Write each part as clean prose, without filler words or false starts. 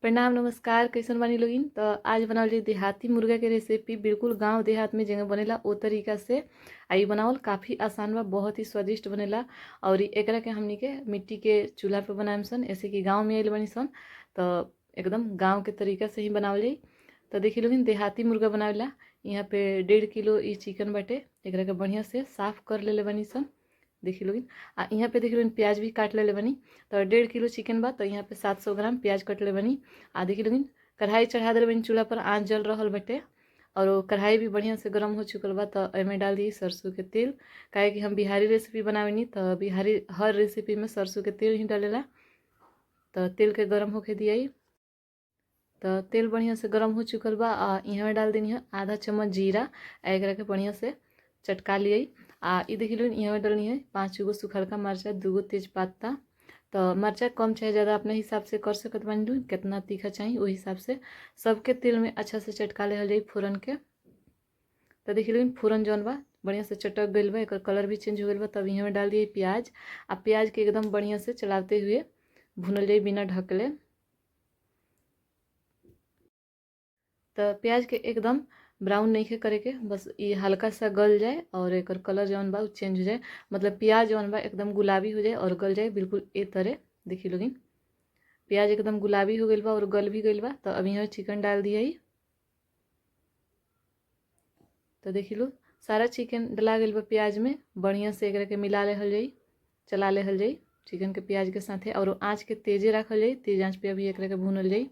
प्रणाम नमस्कार, कैसन बानी लोगिन। तो आज बनावल देहाती मुर्गा के रेसिपी, बिल्कुल गांव देहात में जगह बनेला ओ तरीका से। आई बनावल काफ़ी आसान बा, बहुत ही स्वादिष्ट बनेला। और एकरा के हमनी के मिट्टी के चूल्हा पे बनाएम सन, ऐसे कि गांव में आइल बनी सन तो एकदम गांव के तरीका से ही बनावल जाई। तो देखी लोगिन, देहाती मुर्गा बनावेला। यहाँ पे 1.5 किलो ई चिकन बाटे। एकरा के बढ़िया से साफ कर लेले बनी सन। देखी लोगिन, यहाँ पे देखी लोगिन प्याज भी काट लेले बनी। तो 1.5 किलो चिकन बा, तो यहाँ पे 700 ग्राम प्याज कट ले बनी। देखी लोगिन, कढ़ाई चढ़ा दिले बनी चूल्हा पर, आँच जल रहल बटे। और वो कढ़ाई भी बढ़िया से गर्म हो चुकल बा। तो एमे डाल दी सरसों के तेल। काहे कि हम बिहारी रेसिपी बनावेनी, तो बिहारी हर रेसिपी में सरसों के तेल ही डालेला। तो तेल के गर्म होके दियाई। तो तेल बढ़िया से गर्म हो चुकल बा। यहाँ में डाल देनी है आधा चम्मच जीरा। एकरा के बढ़िया से चटका लियाई। ई देखी लो, यहाँ में डालनी है 5 गो सुखलका मरचा, 2 गो तेजपत्ता। तो मरचा कम चाहे ज़्यादा अपने हिसाब से कर सकत बानी लो, कितना तीखा चाहिए वही हिसाब से। सबके तेल में अच्छा से चटका ले जाई फोरन के। तो देखी लो, फोरन जौन बा बढ़िया से चटक गई बा, एक कलर भी चेंज हो गई बा। तब यहाँ में डाल दिए प्याज। प्याज के एकदम बढ़िया से चलाते हुए भूनल जाई बिना ढकले। तो प्याज के एकदम ब्राउन नहीं करे के, बस ये हल्का सा गल जाए और एक कलर जौन बा चेंज हो जाए। मतलब प्याज जौन बा एकदम गुलाबी हो जाए और गल जाए, बिल्कुल ए तरह। देखी लोगिन, प्याज एकदम गुलाबी हो गई बा और गल भी गई बा। तो अभी यहाँ चिकन डाल दिया ही। तो देखी लो, सारा चिकन डला गई बा प्याज में। बढ़िया से एकरा के मिला लेहल जाई, चला लेहल जाई चिकन के प्याज के साथे। और आँच के तेजे रखल जाई, तेज आँच पे अभी एकरा के भूनल जाई।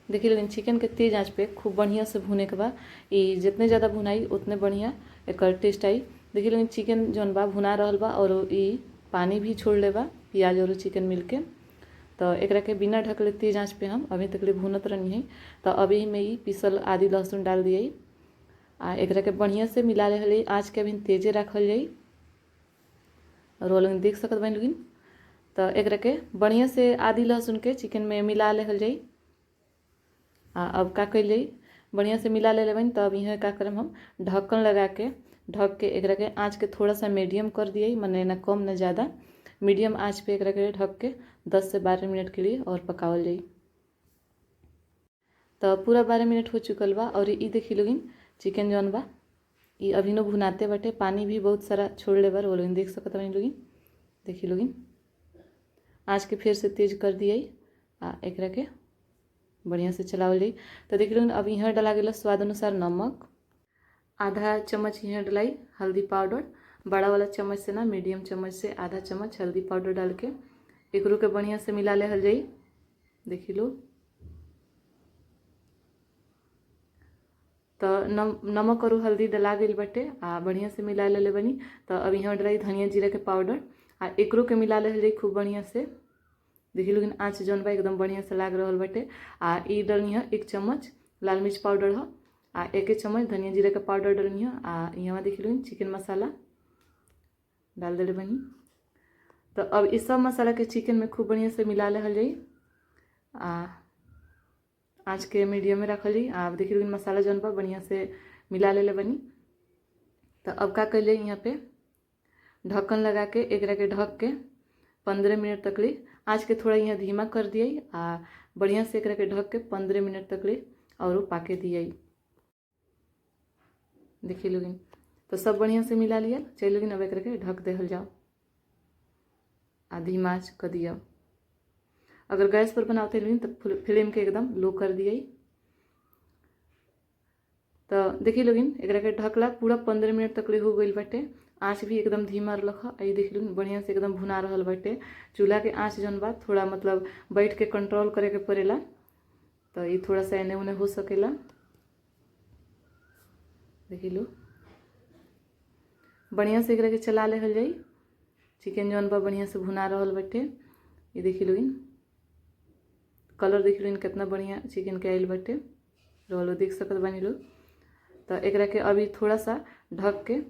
देखिए, लेकिन चिकन के तेज आँच पे खूब बढ़िया से भुने के बा। ये जितने ज़्यादा भुनाई उतने बढ़िया एक टेस्ट आई। देखिए, लेकिन चिकन जौन बा भुना रहल बा और ये पानी भी छोड़ ले बा, प्याज और चिकन मिल के। तो एकरा के बिना ढकले तेज आँच पे हम अभी तक ले भूनत रहनी है। तो अभी में ही पीसल आदि लहसुन डाल दिए। एकरा के बढ़िया से मिला ले, आँच के अभी तेजे रखल जाई। और वो लोग देख सकत बानी लोगिन। तो एकरा के बढ़िया से आदि लहसुन के चिकन में मिला लेहल जाई। अब का कैल जाई, बढ़िया से मिला ले लेबन। तो अब यहाँ का करम, हम ढक्कन लगा के ढक के एकरा के आँच के थोड़ा सा मीडियम कर दिए, मने ना कम ना ज़्यादा, मीडियम आँच पे एकरा के ढक के 10 से 12 मिनट के लिए और पकावल जाई। तो पूरा 12 मिनट हो चुकल बा। और ये देखी लोगिन, चिकन जौन बा ये अभी नो भुनाते बाटे, पानी भी बहुत सारा छोड़ ले बार। वो लोगिन देख सकत बानी लोगिन। देखी लोगिन, आँच के फिर से तेज कर दिए। एकरा के बढ़िया से चलावल जाई। तो देख लो, अब यहाँ डला गया स्वाद अनुसार नमक। आधा चम्मच यहाँ डलाई हल्दी पाउडर। बड़ा वाला चम्मच से ना, मीडियम चम्मच से आधा चम्मच हल्दी पाउडर डाल के एकरो के बढ़िया से मिला ले हल जाई। देखी लो, तो नमक और हल्दी डला गई बटे। बढ़िया से मिला ले बनी। तो अब यहाँ डलाई धनिया जीरा के पाउडर। एकरो के मिला ले हल जाई खूब बढ़िया से। देखिए लेकिन आँच जौन बा एकदम बढ़िया से लाग रहल बटे। ई डलनी है 1 चम्मच लाल मिर्च पाउडर है। 1 चम्मच धनिया जीरा के पाउडर डलनी है। यहाँ देख लो चिकन मसाला डाल दिले बनी। तो अब इस सब मसाला के चिकन में खूब बढ़िया से मिला लेहल जाई। आँच के मीडियम में रखल जाई। अब देखिए लेकिन मसाला जौन बा बढ़िया से मिला ले बनी। तो अब का कर यहाँ पे ढक्कन लगा के एकरा के ढक के 15 मिनट तक ले, आँच के थोड़ा यहाँ धीमा कर दिए। बढ़िया से एकरा के ढक के 15 मिनट तक ले और पाके दिए। देखिए लोगिन, तो सब बढ़िया से मिला लिया। चलिए लोगिन, अब एकरा के ढक देहल जाओ। धीमा आँच कर दिया। अगर गैस पर बनाते लोगिन तो फ्लेम के एकदम लो कर दिए। तो देखिए लोगिन, एकरा के ढकला पूरा 15 मिनट तक ले हो गई बटे। आँच भी एकदम धीमा रख। ये देख लो बढ़िया से एकदम भुना रहल बटे। चूल्हा के आँच जौन बा थोड़ा मतलब बैठ के कंट्रोल करे के पड़ेला। तो ये थोड़ा सा एने उने हो सकेला। देखी लो, बढ़िया से एकरा के चला लेहल जाई। चिकन जौन बा बढ़िया से भुना रहल बटे। ये देखी लोगिन, कलर देख लो कितना बढ़िया चिकन के आयल बटे। रोलो देख सकत बानी लो। तो एकरा के अभी थोड़ा सा ढक के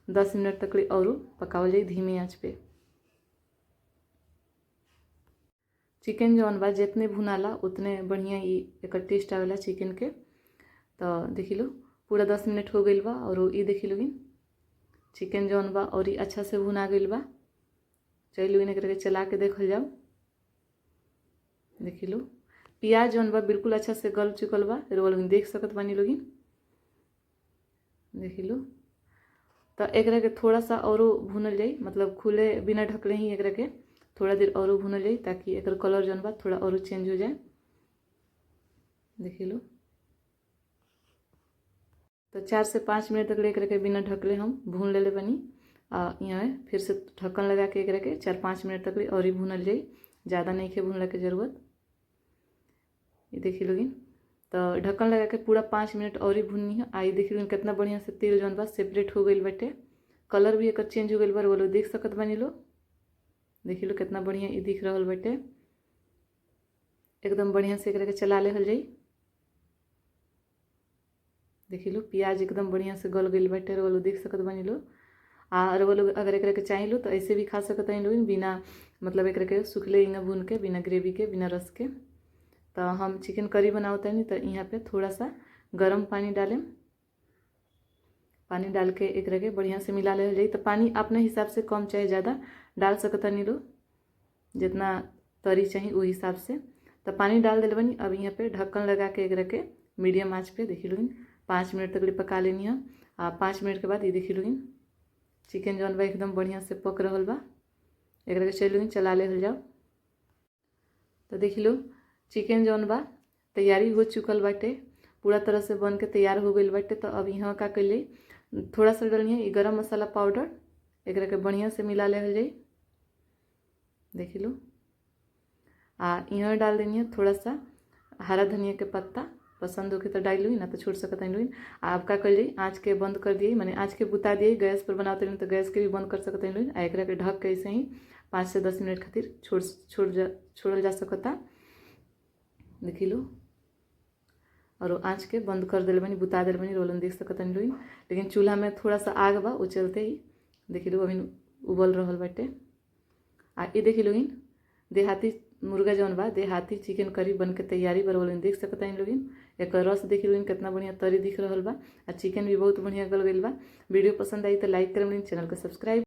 10 मिनट तक ले और पकावल जाई धीमी आँच पे। चिकन जौन बा जितने भुनाला उतने बढ़िया ये एक टेस्ट आवेला चिकन के। तो देखी लो, पूरा 10 मिनट हो गई बा। और ये देखी लोगिन, चिकन जौन बा और ये अच्छा से भुना गई बा। चलिए लोगिन, एकरा के चला के देखल जाओ। देखी लो, प्याज जौन बा बिल्कुल अच्छा से गल चुकल बा, रउआ लोगन देख सकत बानी लोगिन, देख लो। तो एकरा के थोड़ा सा औरो भूनल जाई, मतलब खुले बिना ढकले ही एकरा के थोड़ा देर औरो भूनल जाई ताकि एकर कलर जौन बा थोड़ा औरो चेंज हो जाए, देख लो। तो 4 से 5 मिनट तक एकरा के बिना ढकले हम भून लेले बनी। यहाँ फिर से ढक्कन लगा के एकरा के 4-5 मिनट तक और ही भूनल जाई, ज़्यादा नहीं के भूनला के जरूरत। ये देखी लोगिन, तो ढक्कन लगा के पूरा 5 मिनट और ही भूननी है। आई देखी लोगिन कितना बढ़िया से तेल जौन बा सेपरेट हो गई बाटे, कलर भी एकर चेंज हो गई बा, वो लोग देख सकत बानी लो, देखी लो कितना बढ़िया ये दिख रहा बाटे। एकदम बढ़िया से एकरा के चला लेहल जाई, देखी लो प्याज एकदम बढ़िया से गल गई बाटे, वो लोग देख सकत बानी लो। और वो लोग अगर एकरा के चाही लो तो ऐसे भी खा सकत हैं लोग, बिना मतलब एकरा के सुखले इंगा भून के, बिना ग्रेवी के, बिना रस के। तो हम चिकन करी बनावता नहीं, तो यहाँ पे थोड़ा सा गरम पानी डालें, पानी डाल के एकरा के बढ़िया से मिला ले जाई। तो पानी अपने हिसाब से कम चाहे ज़्यादा डाल सकता नहीं लो, जितना तरी चाहिए वो हिसाब से। तो पानी डाल दिल बनी। अब यहाँ पे ढक्कन लगा के एकरा के मीडियम आँच पे देखी लोगिन 5 मिनट तक पका लेनी है। 5 मिनट के बाद ये देखी लोगिन चिकन जौन बा एकदम बढ़िया से पक रहा बा, एकरा के चल लोगिन चला ले जाओ। तो देख लो चिकन जौन बा तैयारी हो चुकल बाटे, पूरा तरह से बन के तैयार हो गई बाटे। तो अब यहाँ का कैले थोड़ा सा डालनी है गरम मसाला पाउडर, एकरा के बढ़िया से मिला ले जाई, देख लो। यहाँ डाल देनी है थोड़ा सा हरा धनिया के पत्ता, पसंद हो के तो डाल लूँ, ना तो छोड़ सकता नहीं। आप का कर ली आँच के बंद कर दिए, मैंने आँच के बुता दिए, गैस पर बनाते नहीं तो गैस के भी बंद कर सकते हैं। एकरा के ढक के ऐसे ही 5 से 10 मिनट खातिर छोड़ल जा सकता, देखी लो। और आँच के बंद कर दिल बनी, बुता दिल बनी, रोलन देख सकता नहीं लोग। लेकिन चूल्हा में थोड़ा सा आग बा, वो चलते ही देखी लो अभी उबल रहल बाटे। ये देखी लोगिन देहाती मुर्गा जौन बा देहाती चिकन करी बन के तैयारी बरवल देख सकता इन लोगिन। एक रस देखी लोगिन कितना बढ़िया तरी दिख रहा बा, चिकन भी बहुत बढ़िया गल गई बा। वीडियो पसंद आई तो लाइक करें, चैनल को सब्सक्राइब